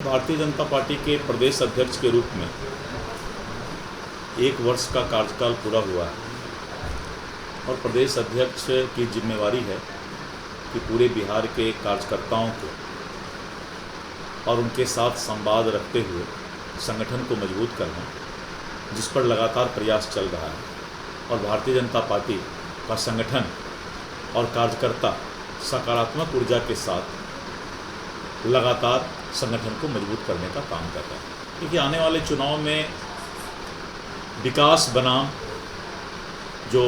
Bharatiya Janata party के प्रदेश अध्यक्ष के रूप में 1 वर्ष का कार्यकाल पूरा हुआ है और प्रदेश अध्यक्ष की जिम्मेवारी है कि पूरे बिहार के कार्यकर्ताओं को और उनके साथ संवाद रखते हुए संगठन को मजबूत करना, जिस पर लगातार प्रयास चल रहा है। और भारतीय जनता पार्टी का संगठन और कार्यकर्ता सकारात्मक ऊर्जा के साथ लगातार संगठन को मजबूत करने का काम कर रहा है। क्योंकि आने वाले चुनाव में विकास बनाम जो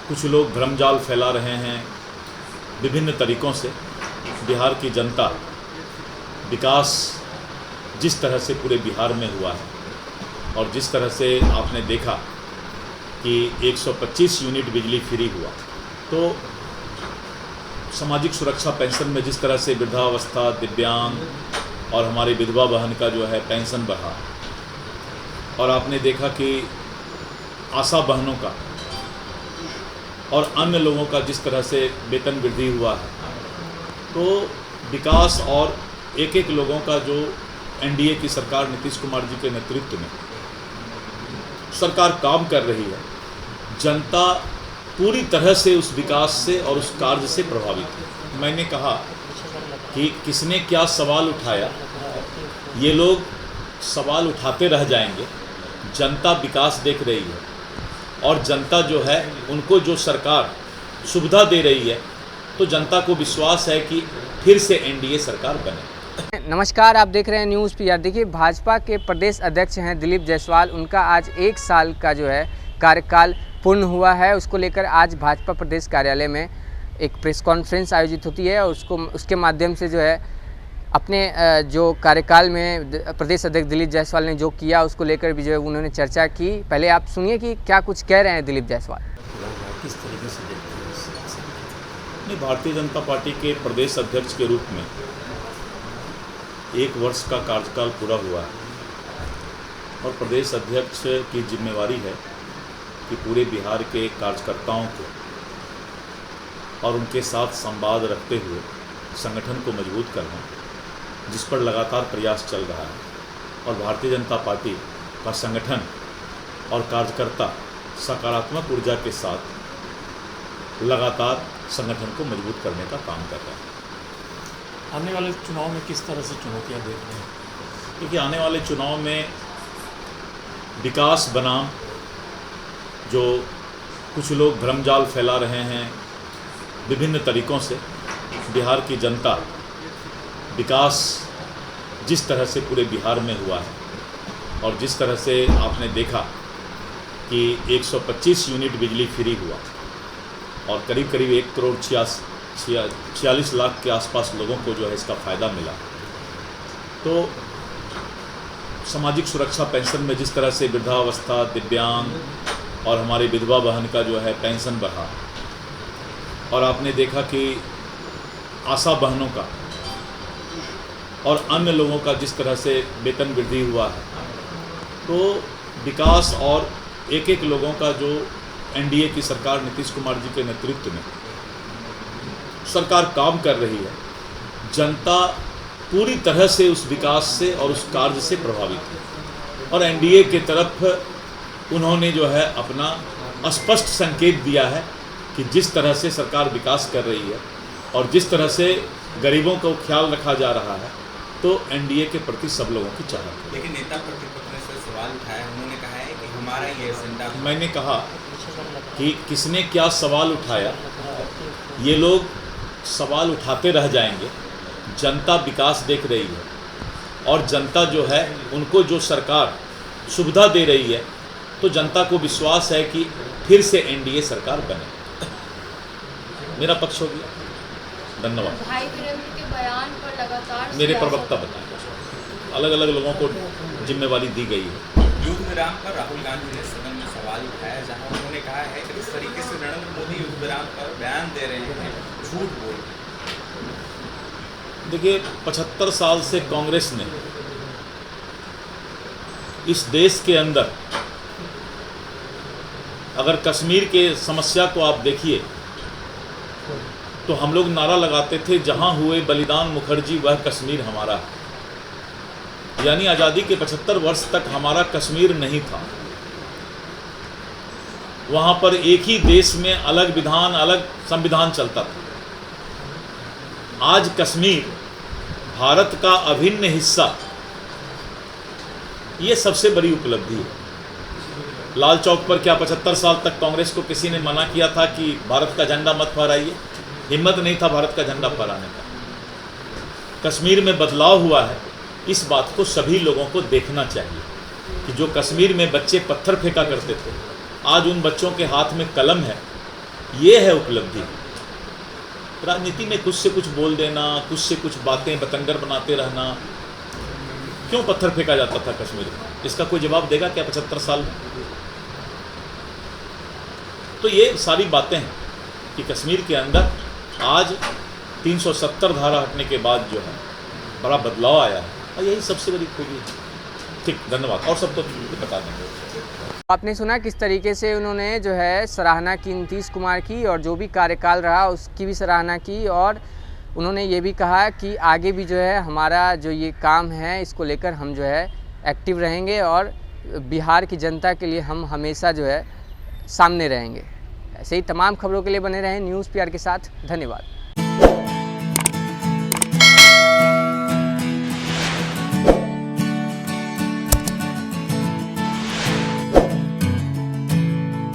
कुछ लोग भ्रमजाल फैला रहे हैं, विभिन्न तरीक़ों से बिहार की जनता विकास जिस तरह से पूरे बिहार में हुआ है और जिस तरह से आपने देखा कि 125 यूनिट बिजली फ्री हुआ, तो सामाजिक सुरक्षा पेंशन में जिस तरह से वृद्धावस्था, दिव्यांग और हमारी विधवा बहन का जो है पेंशन बढ़ा, और आपने देखा कि आशा बहनों का और अन्य लोगों का जिस तरह से वेतन वृद्धि हुआ है, तो विकास और एक एक लोगों का जो एनडीए की सरकार नीतीश कुमार जी के नेतृत्व में सरकार काम कर रही है, जनता पूरी तरह से उस विकास से और उस कार्य से प्रभावित है। मैंने कहा कि किसने क्या सवाल उठाया, ये लोग सवाल उठाते रह जाएंगे। जनता विकास देख रही है और जनता जो है उनको जो सरकार सुविधा दे रही है, तो जनता को विश्वास है कि फिर से एनडीए सरकार बने। नमस्कार, आप देख रहे हैं न्यूज़ पीआर। देखिए, भाजपा के प्रदेश अध्यक्ष हैं दिलीप जायसवाल, उनका आज 1 साल का जो है कार्यकाल पूर्ण हुआ है। उसको लेकर आज भाजपा प्रदेश कार्यालय में एक प्रेस कॉन्फ्रेंस आयोजित होती है और उसके माध्यम से जो है अपने जो कार्यकाल में प्रदेश अध्यक्ष दिलीप जायसवाल ने जो किया उसको लेकर भी जो है उन्होंने चर्चा की। पहले आप सुनिए कि क्या कुछ कह रहे हैं दिलीप जायसवाल। किस तरीके से देखते हैं? भारतीय जनता पार्टी के प्रदेश अध्यक्ष के रूप में 1 वर्ष का कार्यकाल पूरा हुआ है और प्रदेश अध्यक्ष की जिम्मेवारी है कि पूरे बिहार के कार्यकर्ताओं को और उनके साथ संवाद रखते हुए संगठन को मजबूत करना, जिस पर लगातार प्रयास चल रहा है। और भारतीय जनता पार्टी का संगठन और कार्यकर्ता सकारात्मक ऊर्जा के साथ लगातार संगठन को मजबूत करने का काम कर रहा है। आने वाले चुनाव में किस तरह से चुनौतियां देख रहे हैं? क्योंकि आने वाले चुनाव में विकास बनाम जो कुछ लोग भ्रमजाल फैला रहे हैं, विभिन्न तरीक़ों से बिहार की जनता विकास जिस तरह से पूरे बिहार में हुआ है और जिस तरह से आपने देखा कि 125 यूनिट बिजली फ्री हुआ और करीब करीब 1 करोड़ 46 लाख के आसपास लोगों को जो है इसका फ़ायदा मिला, तो सामाजिक सुरक्षा पेंशन में जिस तरह से वृद्धावस्था, दिव्यांग और हमारी विधवा बहन का जो है पेंशन बढ़ा, और आपने देखा कि आशा बहनों का और अन्य लोगों का जिस तरह से वेतन वृद्धि हुआ है, तो विकास और एक एक लोगों का जो एनडीए की सरकार नीतीश कुमार जी के नेतृत्व में सरकार काम कर रही है, जनता पूरी तरह से उस विकास से और उस कार्य से प्रभावित है। और एनडीए के तरफ उन्होंने जो है अपना स्पष्ट संकेत दिया है कि जिस तरह से सरकार विकास कर रही है और जिस तरह से गरीबों को ख्याल रखा जा रहा है, तो एनडीए के प्रति सब लोगों की चाहत है। लेकिन नेता प्रतिपक्ष ने सवाल उठाया, उन्होंने कहा है कि हमारा ये एजेंडा। मैंने कहा कि किसने क्या सवाल उठाया, ये लोग सवाल उठाते रह जाएंगे। जनता विकास देख रही है और जनता जो है उनको जो सरकार सुविधा दे रही है, तो जनता को विश्वास है कि फिर से एनडीए सरकार बने। मेरा पक्ष हो गया। धन्यवाद। भाई वीरेंद्र के बयान पर लगातार मेरे प्रवक्ता बताएं, अलग अलग लोगों को जिम्मेवारी दी गई है। युद्ध विराम पर राहुल गांधी ने सदन में सवाल उठाया, जहां उन्होंने कहा है कि इस तरीके से नरेंद्र मोदी युद्ध विराम पर बयान दे रहे हैं, झूठ बोल रहे हैं। देखिए, 75 साल से कांग्रेस ने इस देश के अंदर, अगर कश्मीर के समस्या को आप देखिए तो हम लोग नारा लगाते थे, जहां हुए बलिदान मुखर्जी वह कश्मीर हमारा है। यानी आज़ादी के 75 वर्ष तक हमारा कश्मीर नहीं था। वहाँ पर एक ही देश में अलग विधान, अलग संविधान चलता था। आज कश्मीर भारत का अभिन्न हिस्सा, ये सबसे बड़ी उपलब्धि है। लाल चौक पर क्या 75 साल तक कांग्रेस को किसी ने मना किया था कि भारत का झंडा मत फहराइए? हिम्मत नहीं था भारत का झंडा फहराने का। कश्मीर में बदलाव हुआ है, इस बात को सभी लोगों को देखना चाहिए कि जो कश्मीर में बच्चे पत्थर फेंका करते थे, आज उन बच्चों के हाथ में कलम है। ये है उपलब्धि। राजनीति में कुछ से कुछ बोल देना, कुछ से कुछ बातें बतंगर बनाते रहना। क्यों पत्थर फेंका जाता था कश्मीर में? इसका कोई जवाब देगा क्या 75 साल में? तो ये सारी बातें हैं कि कश्मीर के अंदर आज 370 धारा हटने के बाद जो है बड़ा बदलाव आया है, और यही सबसे बड़ी खूबी है। ठीक, धन्यवाद। और सब तो बता देंगे। आपने सुना किस तरीके से उन्होंने जो है सराहना की नीतीश कुमार की, और जो भी कार्यकाल रहा उसकी भी सराहना की। और उन्होंने ये भी कहा कि आगे भी जो है हमारा जो ये काम है इसको लेकर हम जो है एक्टिव रहेंगे, और बिहार की जनता के लिए हम हमेशा जो है सामने रहेंगे। ऐसे ही तमाम खबरों के लिए बने रहें न्यूज़ पीआर के साथ। धन्यवाद।